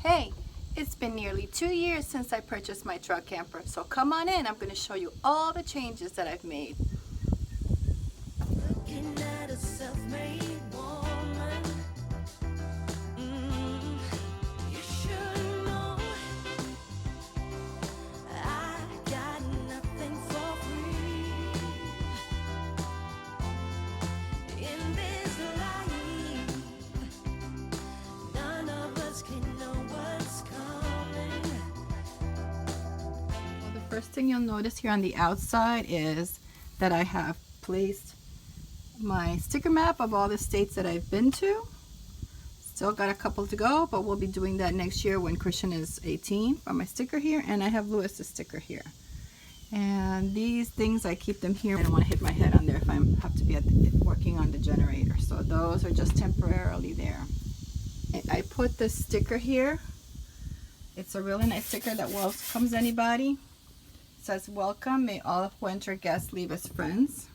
Hey, it's been nearly 2 years since I purchased my truck camper, so come on in. I'm going to show you all the changes that I've made. Looking at a self-made woman, you should know I got nothing for free in this life. None of us can know what's coming. Well, the first thing you'll notice here on the outside is that I have placed my sticker map of all the states that I've been to. Still got a couple to go, but we'll be doing that next year when Christian is 18 on my sticker here, and I have Lewis's sticker here. And these things, I keep them here. I don't want to hit my head on there if I have to be working on the generator. So those are just temporarily there. I put this sticker here. It's a really nice sticker that welcomes anybody. It says, "Welcome, may all winter guests leave as friends."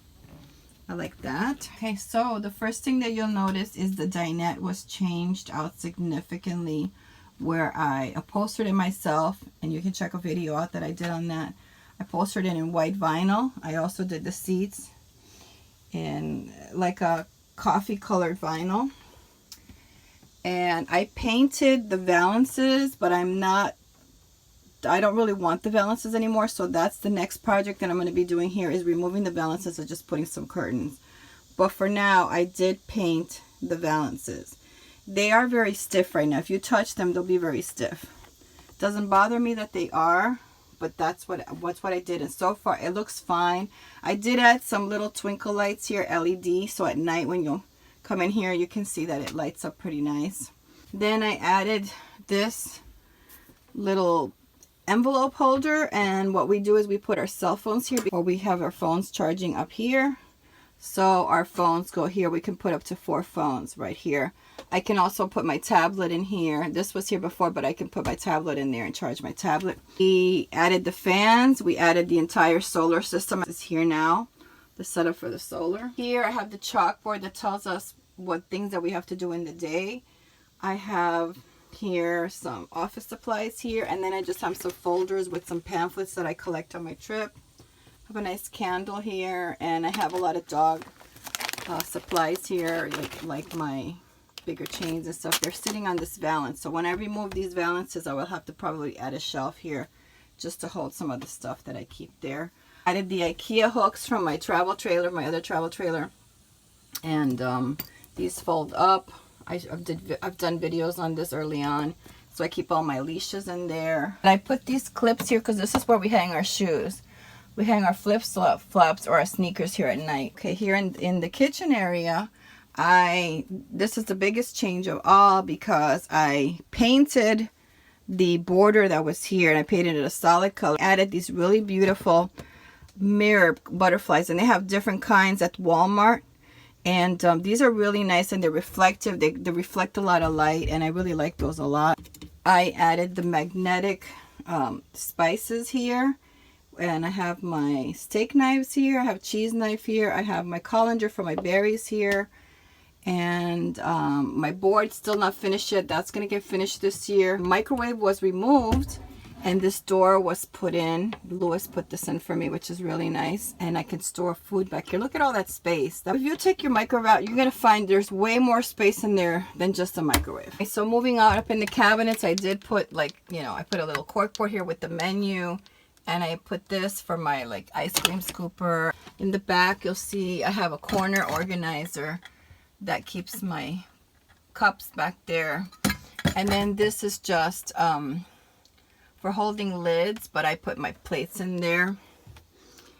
I like that. Okay, so the first thing that you'll notice is the dinette was changed out significantly, where I upholstered it myself, and you can check a video out that I did on that. I upholstered it in white vinyl. I also did the seats in like a coffee colored vinyl. And I painted the valances, but I don't really want the valances anymore, so that's the next project that I'm going to be doing here, is removing the valances and just putting some curtains. But for now, I did paint the valances. They are very stiff right now. If you touch them, they'll be very stiff. Doesn't bother me that they are, but that's what I did, and so far it looks fine. I did add some little twinkle lights here, LED, so at night when you come in here, you can see that it lights up pretty nice. Then I added this little envelope holder, and what we do is we put our cell phones here, or we have our phones charging up here, so our phones go here. We can put up to 4 phones right here. I can also put my tablet in here. This was here before, but I can put my tablet in there and charge my tablet. We added the fans. We added the entire solar system. It's here now, the setup for the solar. Here I have the chalkboard that tells us what things that we have to do in the day. I have here some office supplies here, and then I just have some folders with some pamphlets that I collect on my trip. I have a nice candle here, and I have a lot of dog supplies here, like my bigger chains and stuff. They're sitting on this valance, so when I remove these valances, I will have to probably add a shelf here just to hold some of the stuff that I keep there. I added the IKEA hooks from my travel trailer, my other travel trailer, and these fold up. I've done videos on this early on, so I keep all my leashes in there. And I put these clips here because this is where we hang our shoes. We hang our flip-flops or our sneakers here at night. Okay, here in the kitchen area, this is the biggest change of all, because I painted the border that was here, and I painted it a solid color. Added these really beautiful mirror butterflies, and they have different kinds at Walmart. And these are really nice, and they're reflective. They reflect a lot of light, and I really like those a lot. I added the magnetic spices here, and I have my steak knives here. I have cheese knife here. I have my colander for my berries here. And my board's still not finished yet. That's going to get finished this year. Microwave was removed, and this door was put in. Lewis put this in for me, which is really nice. And I can store food back here. Look at all that space. If you take your microwave out, you're going to find there's way more space in there than just a microwave. Okay, so moving on up in the cabinets, I did put I put a little corkboard here with the menu. And I put this for my ice cream scooper. In the back, you'll see I have a corner organizer that keeps my cups back there. And then this is just for holding lids, but I put my plates in there.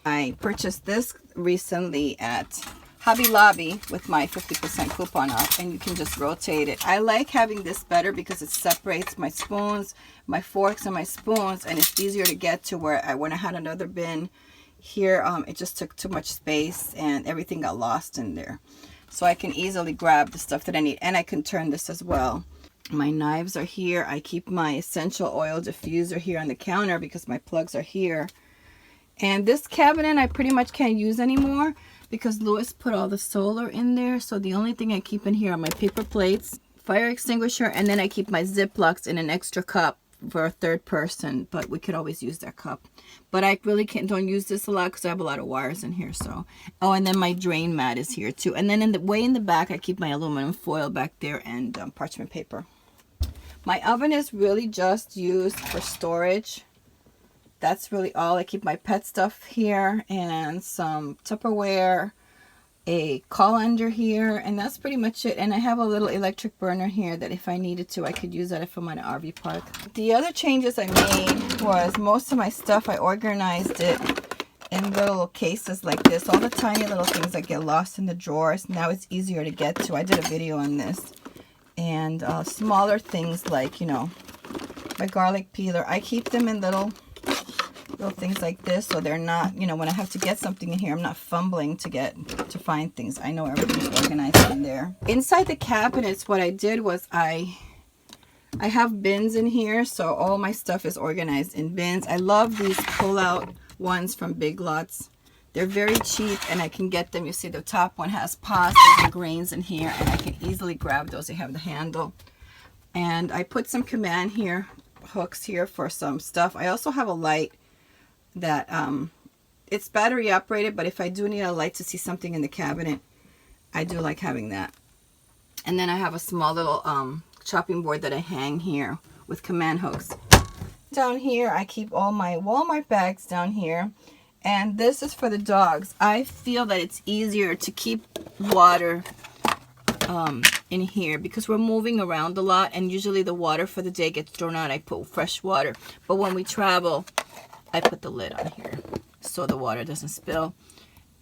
I purchased this recently at Hobby Lobby with my 50% coupon off, and you can just rotate it. I like having this better because it separates my spoons, my forks, and my spoons, and it's easier to get to. Where when I had another bin here, it just took too much space and everything got lost in there. So I can easily grab the stuff that I need, and I can turn this as well. My knives are here. I keep my essential oil diffuser here on the counter because my plugs are here. And this cabinet I pretty much can't use anymore because Lewis put all the solar in there. So the only thing I keep in here are my paper plates fire extinguisher, and then I keep my Ziplocs in an extra cup for a third person, but we could always use that cup. But I really don't use this a lot because I have a lot of wires in here. So, oh, and then my drain mat is here too. And then in the back, I keep my aluminum foil back there and parchment paper. My oven is really just used for storage. That's really all. I keep my pet stuff here and some Tupperware, a colander here, and that's pretty much it. And I have a little electric burner here that if I needed to, I could use that if I'm at an RV park. The other changes I made was most of my stuff, I organized it in little cases like this. All the tiny little things that get lost in the drawers, now it's easier to get to. I did a video on this. And smaller things like, you know, my garlic peeler, I keep them in little things like this, so they're not, you know, when I have to get something in here, I'm not fumbling to find things. I know everything's organized in there. Inside the cabinets, what I did was I have bins in here, so all my stuff is organized in bins. I love these pull-out ones from Big Lots. They're very cheap, and I can get them. You see the top one has pastas and grains in here, and I can easily grab those. They have the handle. And I put some command here, hooks here for some stuff. I also have a light that it's battery operated, but if I do need a light to see something in the cabinet, I do like having that. And then I have a small little chopping board that I hang here with command hooks. Down here, I keep all my Walmart bags down here. And this is for the dogs. I feel that it's easier to keep water in here because we're moving around a lot, and usually the water for the day gets thrown out. I put fresh water. But when we travel, I put the lid on here so the water doesn't spill.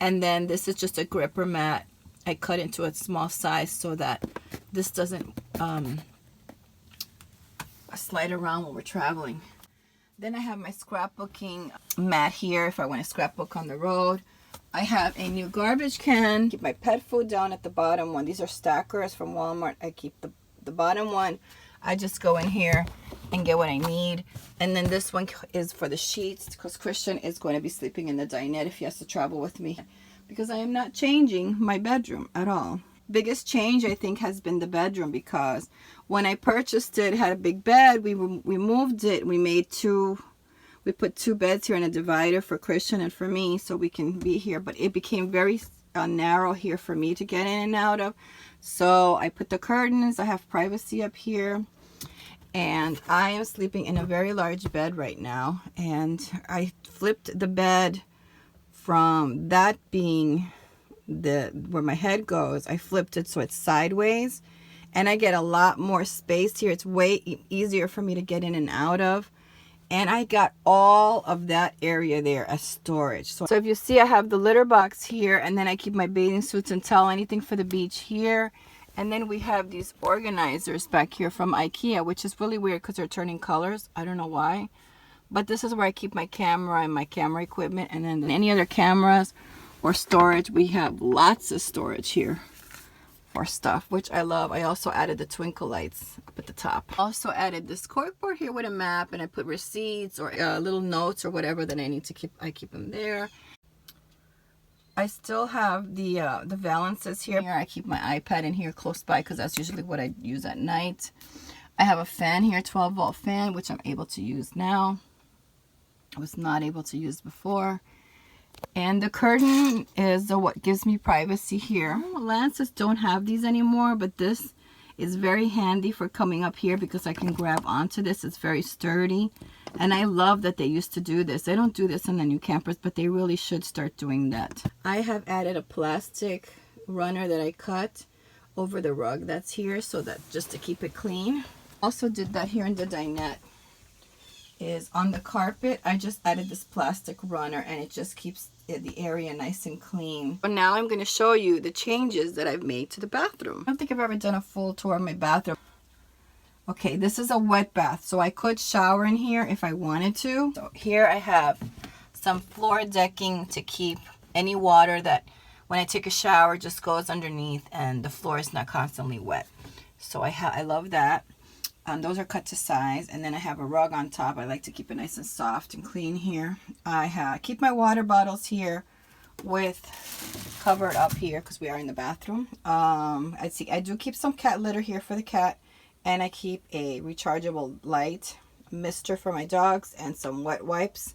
And then this is just a gripper mat. I cut into a small size so that this doesn't slide around when we're traveling. Then I have my scrapbooking mat here if I want to scrapbook on the road. I have a new garbage can. Keep my pet food down at the bottom one. These are stackers from Walmart. I keep the bottom one. I just go in here and get what I need. And then this one is for the sheets because Christian is going to be sleeping in the dinette if he has to travel with me, because I am not changing my bedroom at all. Biggest change I think has been the bedroom, because when I purchased it had a big bed. We moved it. We put two beds here and a divider for Christian and for me so we can be here, but it became very narrow here for me to get in and out of. So I put the curtains. I have privacy up here, and I am sleeping in a very large bed right now. And I flipped the bed from that being where my head goes. I flipped it so it's sideways, and I get a lot more space here. It's way easier for me to get in and out of, and I got all of that area there as storage. So if you see, I have the litter box here, and then I keep my bathing suits and towel, anything for the beach here. And then we have these organizers back here from IKEA, which is really weird because they're turning colors. I don't know why, but this is where I keep my camera and my camera equipment, and then any other cameras or storage. We have lots of storage here for stuff, which I love. I also added the twinkle lights up at the top. Also added this corkboard here with a map, and I put receipts or little notes or whatever that I need to keep. I keep them there. I still have the valances here. I keep my iPad in here close by because that's usually what I use at night. I have a fan here, 12-volt fan, which I'm able to use now. I was not able to use before. And the curtain is what gives me privacy here. Lances don't have these anymore, but this is very handy for coming up here because I can grab onto this. It's very sturdy, and I love that they used to do this. They don't do this in the new campers, but they really should start doing that. I have added a plastic runner that I cut over the rug that's here, so that just to keep it clean. Also did that here in the dinette. Is on the carpet, I just added this plastic runner, and it just keeps the area nice and clean. But now I'm going to show you the changes that I've made to the bathroom. I don't think I've ever done a full tour of my bathroom. Okay, this is a wet bath, so I could shower in here if I wanted to. So here I have some floor decking to keep any water that when I take a shower just goes underneath and the floor is not constantly wet. So I love that. Those are cut to size, and then I have a rug on top. I like to keep it nice and soft and clean here. I keep my water bottles here with covered up here because we are in the bathroom. I do keep some cat litter here for the cat, and I keep a rechargeable light mister for my dogs and some wet wipes,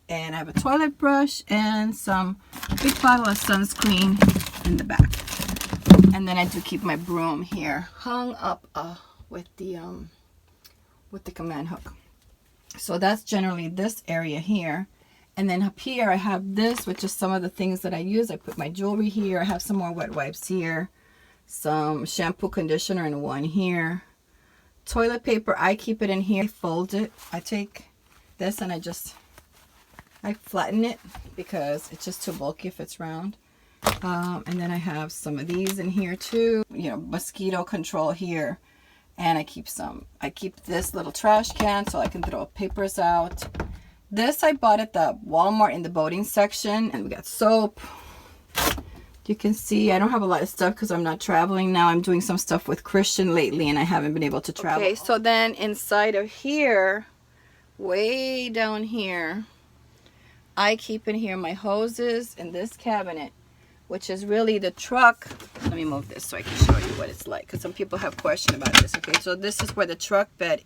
and I have a toilet brush and some big bottle of sunscreen in the back. And then I do keep my broom here hung up with the command hook. So that's generally this area here. And then up here I have this, which is some of the things that I use. I put my jewelry here. I have some more wet wipes here, some shampoo, conditioner in one here, toilet paper. I keep it in here. I fold it. I take this and I flatten it because it's just too bulky if it's round. And then I have some of these in here too, you know, mosquito control here. And I keep this little trash can so I can throw papers out. This I bought at the Walmart in the boating section, and we got soap. You can see I don't have a lot of stuff because I'm not traveling now. I'm doing some stuff with Christian lately and I haven't been able to travel. Okay, so then inside of here, way down here, I keep in here my hoses in this cabinet, which is really the truck. Let me move this so I can show you what it's like, because some people have questions about this. Okay, so this is where the truck bed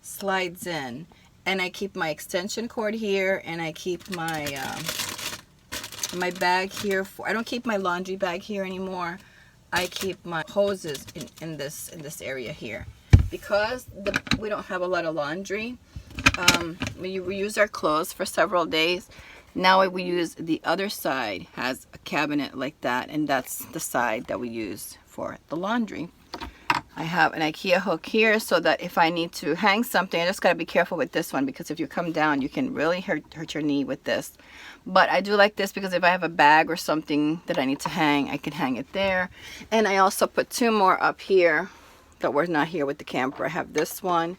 slides in, and I keep my extension cord here, and I keep my my bag here. I don't keep my laundry bag here anymore. I keep my hoses in this area here, because we don't have a lot of laundry. We use our clothes for several days. Now we use the other side, has a cabinet like that, and that's the side that we use for the laundry. I have an IKEA hook here so that if I need to hang something, I just got to be careful with this one, because if you come down you can really hurt your knee with this. But I do like this because if I have a bag or something that I need to hang, I can hang it there. And I also put two more up here that were not here with the camper. I have this one,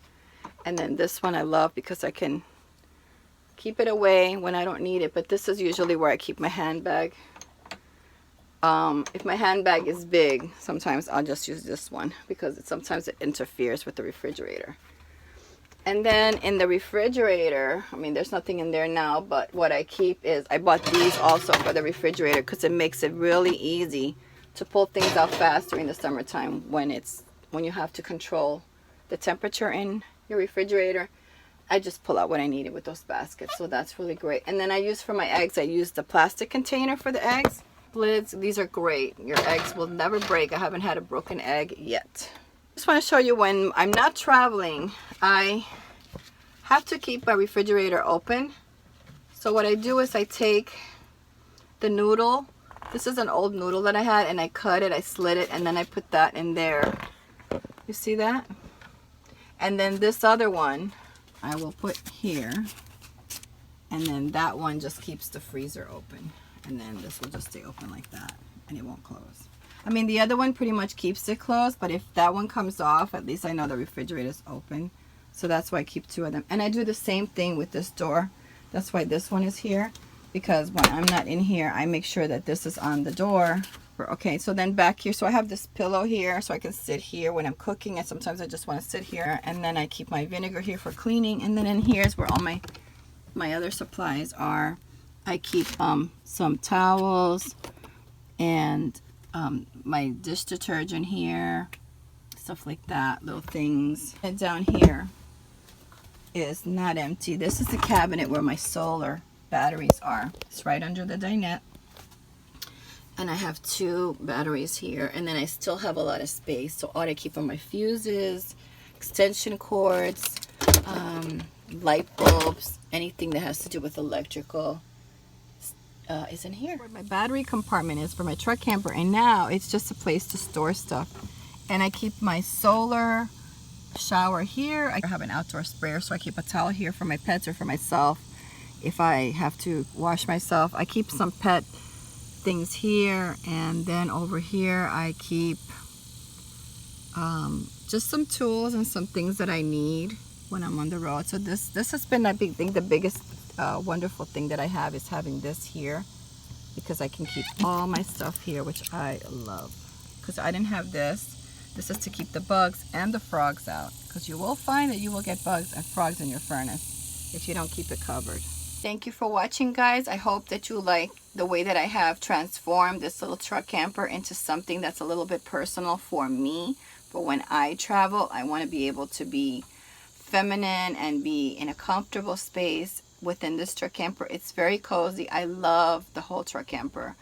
and then this one I love because I can keep it away when I don't need it. But this is usually where I keep my handbag. If my handbag is big, sometimes I'll just use this one because sometimes it interferes with the refrigerator. And then in the refrigerator, I mean, there's nothing in there now, but what I keep is, I bought these also for the refrigerator because it makes it really easy to pull things out fast during the summertime when you have to control the temperature in your refrigerator. I just pull out what I needed with those baskets, so that's really great. And then I use for my eggs, I use the plastic container for the eggs. Lids, these are great. Your eggs will never break. I haven't had a broken egg yet. Just want to show you when I'm not traveling, I have to keep my refrigerator open. So what I do is I take the noodle. This is an old noodle that I had, and I cut it, I slit it, and then I put that in there. You see that? And then this other one I will put here, and then that one just keeps the freezer open, and then this will just stay open like that and it won't close. I mean, the other one pretty much keeps it closed, but if that one comes off, at least I know the refrigerator is open. So that's why I keep two of them. And I do the same thing with this door. That's why this one is here, because when I'm not in here, I make sure that this is on the door. Okay, so then back here, so I have this pillow here so I can sit here when I'm cooking, and sometimes I just want to sit here. And then I keep my vinegar here for cleaning, and then in here is where all my other supplies are. I keep some towels and my dish detergent here, stuff like that, little things. And down here is not empty. This is the cabinet where my solar batteries are. It's right under the dinette. And I have two batteries here, and then I still have a lot of space. So all I keep are my fuses, extension cords, light bulbs, anything that has to do with electrical is in here. Where my battery compartment is for my truck camper, and now it's just a place to store stuff. And I keep my solar shower here. I have an outdoor sprayer, so I keep a towel here for my pets or for myself if I have to wash myself. I keep some pet things here, and then over here I keep just some tools and some things that I need when I'm on the road. So this has been, I think, the biggest wonderful thing that I have is having this here, because I can keep all my stuff here, which I love. Because I didn't have this. This is to keep the bugs and the frogs out, because you will find that you will get bugs and frogs in your furnace if you don't keep it covered. Thank you for watching, guys. I hope that you like the way that I have transformed this little truck camper into something that's a little bit personal for me. But when I travel, I want to be able to be feminine and be in a comfortable space within this truck camper. It's very cozy. I love the whole truck camper.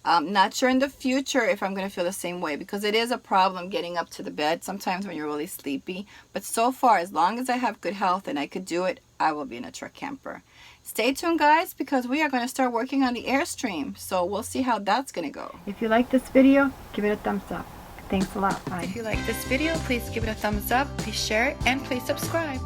Not sure in the future if I'm going to feel the same way, because it is a problem getting up to the bed sometimes when you're really sleepy. But so far, as long as I have good health and I could do it, I will be in a truck camper. Stay tuned, guys, because we are going to start working on the Airstream. So we'll see how that's going to go. If you like this video, give it a thumbs up. Thanks a lot. Bye. If you like this video, please give it a thumbs up, please share it, and please subscribe.